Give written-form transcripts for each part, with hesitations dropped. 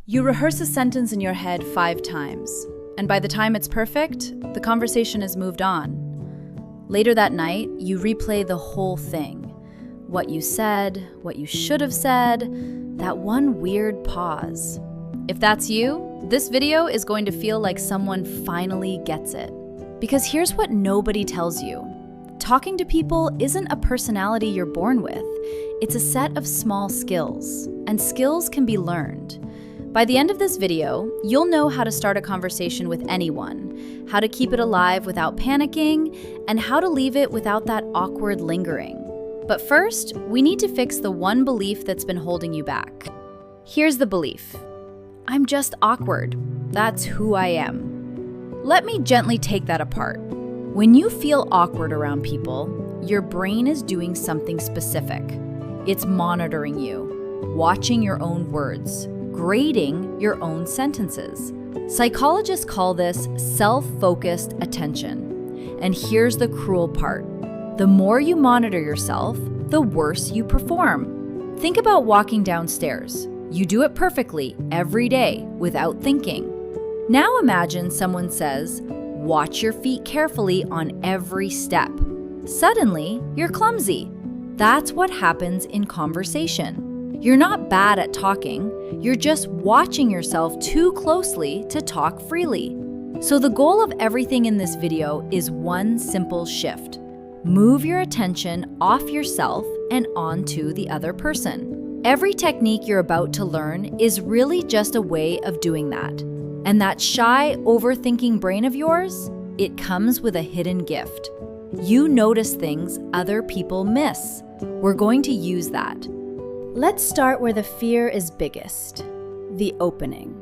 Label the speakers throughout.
Speaker 1: You rehearse a sentence in your head 5 times, and by the time it's perfect, the conversation has moved on. Later that night, you replay the whole thing. What you said, what you should have said, that one weird pause. If that's you, this video is going to feel like someone finally gets it. Because here's what nobody tells you. Talking to people isn't a personality you're born with. It's a set of small skills, and skills can be learned. By the end of this video, you'll know how to start a conversation with anyone, how to keep it alive without panicking, and how to leave it without that awkward lingering. But first, we need to fix the one belief that's been holding you back. Here's the belief. I'm just awkward. That's who I am. Let me gently take that apart. When you feel awkward around people, your brain is doing something specific. It's monitoring you, watching your own words, grading your own sentences. Psychologists call this self-focused attention. And here's the cruel part. The more you monitor yourself, the worse you perform. Think about walking downstairs. You do it perfectly every day without thinking. Now imagine someone says, "Watch your feet carefully on every step." Suddenly, you're clumsy. That's what happens in conversation. You're not bad at talking, you're just watching yourself too closely to talk freely. So the goal of everything in this video is one simple shift. Move your attention off yourself and onto the other person. Every technique you're about to learn is really just a way of doing that. And that shy, overthinking brain of yours, it comes with a hidden gift. You notice things other people miss. We're going to use that. Let's start where the fear is biggest, the opening.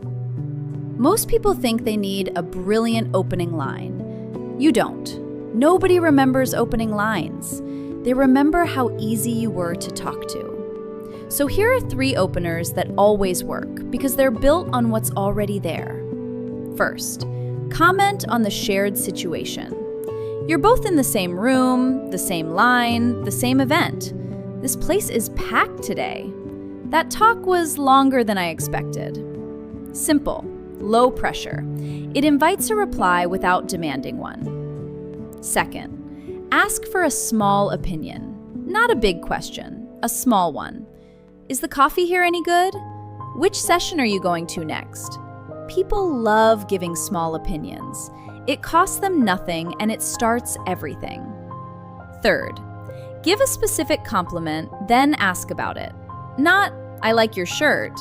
Speaker 1: Most people think they need a brilliant opening line. You don't. Nobody remembers opening lines. They remember how easy you were to talk to. So here are 3 openers that always work because they're built on what's already there. First, comment on the shared situation. You're both in the same room, the same line, the same event. This place is packed today. That talk was longer than I expected. Simple, low pressure. It invites a reply without demanding one. Second, ask for a small opinion. Not a big question, a small one. Is the coffee here any good? Which session are you going to next? People love giving small opinions. It costs them nothing and it starts everything. Third, give a specific compliment, then ask about it. Not, "I like your shirt."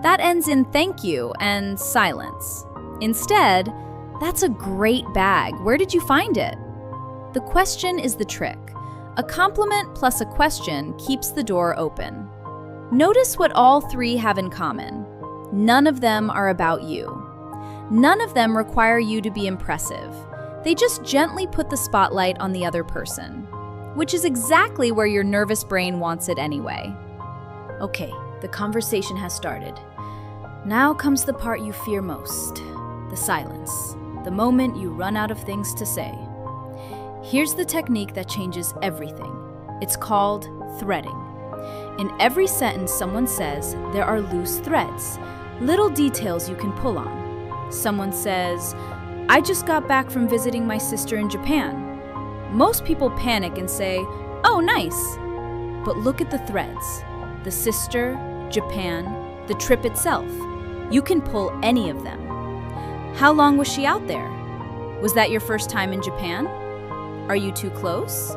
Speaker 1: That ends in thank you and silence. Instead, "That's a great bag. Where did you find it?" The question is the trick. A compliment plus a question keeps the door open. Notice what all 3 have in common. None of them are about you. None of them require you to be impressive. They just gently put the spotlight on the other person, which is exactly where your nervous brain wants it anyway. Okay, the conversation has started. Now comes the part you fear most, the silence, the moment you run out of things to say. Here's the technique that changes everything. It's called threading. In every sentence someone says, there are loose threads, little details you can pull on. Someone says, "I just got back from visiting my sister in Japan." Most people panic and say, "Oh, nice." But look at the threads. The sister, Japan, the trip itself. You can pull any of them. How long was she out there? Was that your first time in Japan? Are you too close?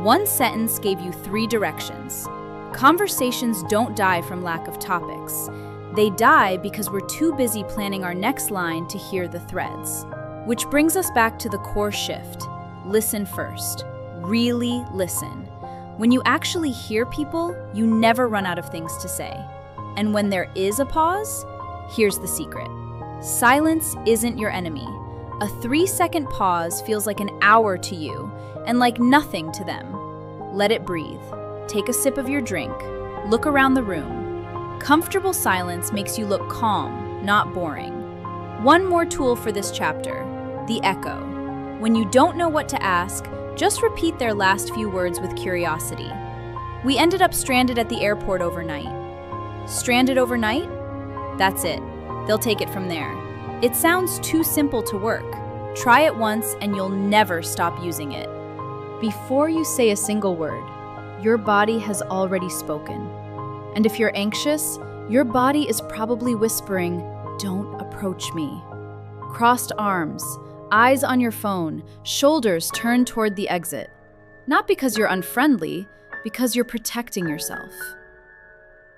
Speaker 1: One sentence gave you 3 directions. Conversations don't die from lack of topics. They die because we're too busy planning our next line to hear the threads. Which brings us back to the core shift. Listen first. Really listen. When you actually hear people, you never run out of things to say. And when there is a pause, here's the secret. Silence isn't your enemy. A 3-second pause feels like an hour to you and like nothing to them. Let it breathe. Take a sip of your drink. Look around the room. Comfortable silence makes you look calm, not boring. One more tool for this chapter, the echo. When you don't know what to ask, just repeat their last few words with curiosity. We ended up stranded at the airport overnight. Stranded overnight? That's it. They'll take it from there. It sounds too simple to work. Try it once and you'll never stop using it. Before you say a single word, your body has already spoken. And if you're anxious, your body is probably whispering, "Don't approach me." Crossed arms, eyes on your phone, shoulders turned toward the exit. Not because you're unfriendly, because you're protecting yourself.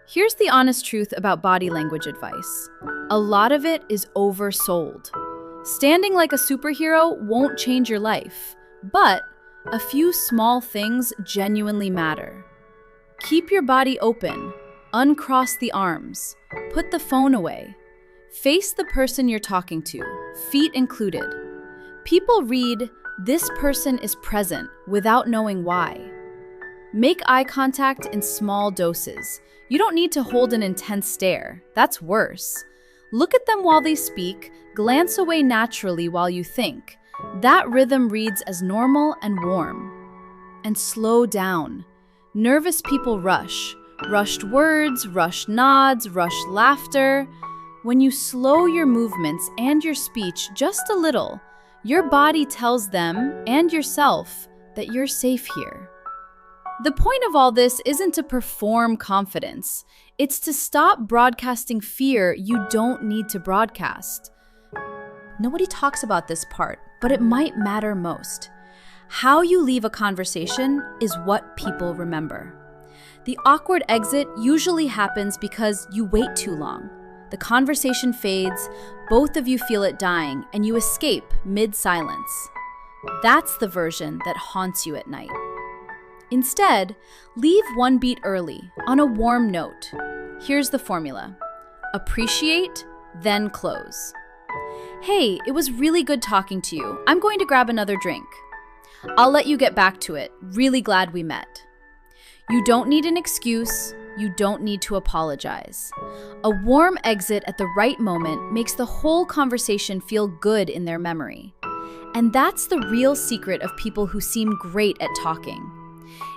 Speaker 1: Here's the honest truth about body language advice. A lot of it is oversold. Standing like a superhero won't change your life, but a few small things genuinely matter. Keep your body open, uncross the arms, put the phone away. Face the person you're talking to, feet included. People read, "This person is present," without knowing why. Make eye contact in small doses. You don't need to hold an intense stare. That's worse. Look at them while they speak, glance away naturally while you think. That rhythm reads as normal and warm. And slow down. Nervous people rush. Rushed words, rushed nods, rushed laughter. When you slow your movements and your speech just a little, your body tells them and yourself that you're safe here. The point of all this isn't to perform confidence. It's to stop broadcasting fear you don't need to broadcast. Nobody talks about this part, but it might matter most. How you leave a conversation is what people remember. The awkward exit usually happens because you wait too long. The conversation fades, both of you feel it dying, and you escape mid-silence. That's the version that haunts you at night. Instead, leave one beat early, on a warm note. Here's the formula. Appreciate, then close. "Hey, it was really good talking to you. I'm going to grab another drink. I'll let you get back to it. Really glad we met." You don't need an excuse. You don't need to apologize. A warm exit at the right moment makes the whole conversation feel good in their memory. And that's the real secret of people who seem great at talking.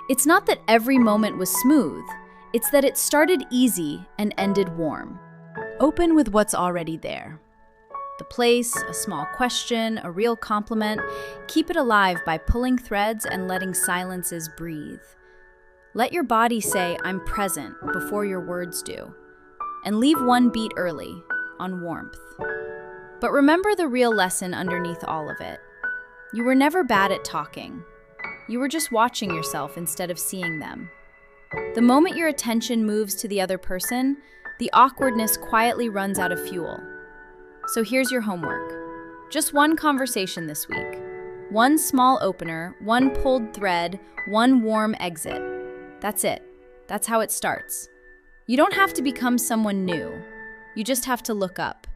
Speaker 1: It's not that every moment was smooth. It's that it started easy and ended warm. Open with what's already there. The place, a small question, a real compliment. Keep it alive by pulling threads and letting silences breathe. Let your body say, "I'm present," before your words do. And leave one beat early, on warmth. But remember the real lesson underneath all of it. You were never bad at talking. You were just watching yourself instead of seeing them. The moment your attention moves to the other person, the awkwardness quietly runs out of fuel. So here's your homework. Just one conversation this week. One small opener, one pulled thread, one warm exit. That's it. That's how it starts. You don't have to become someone new. You just have to look up.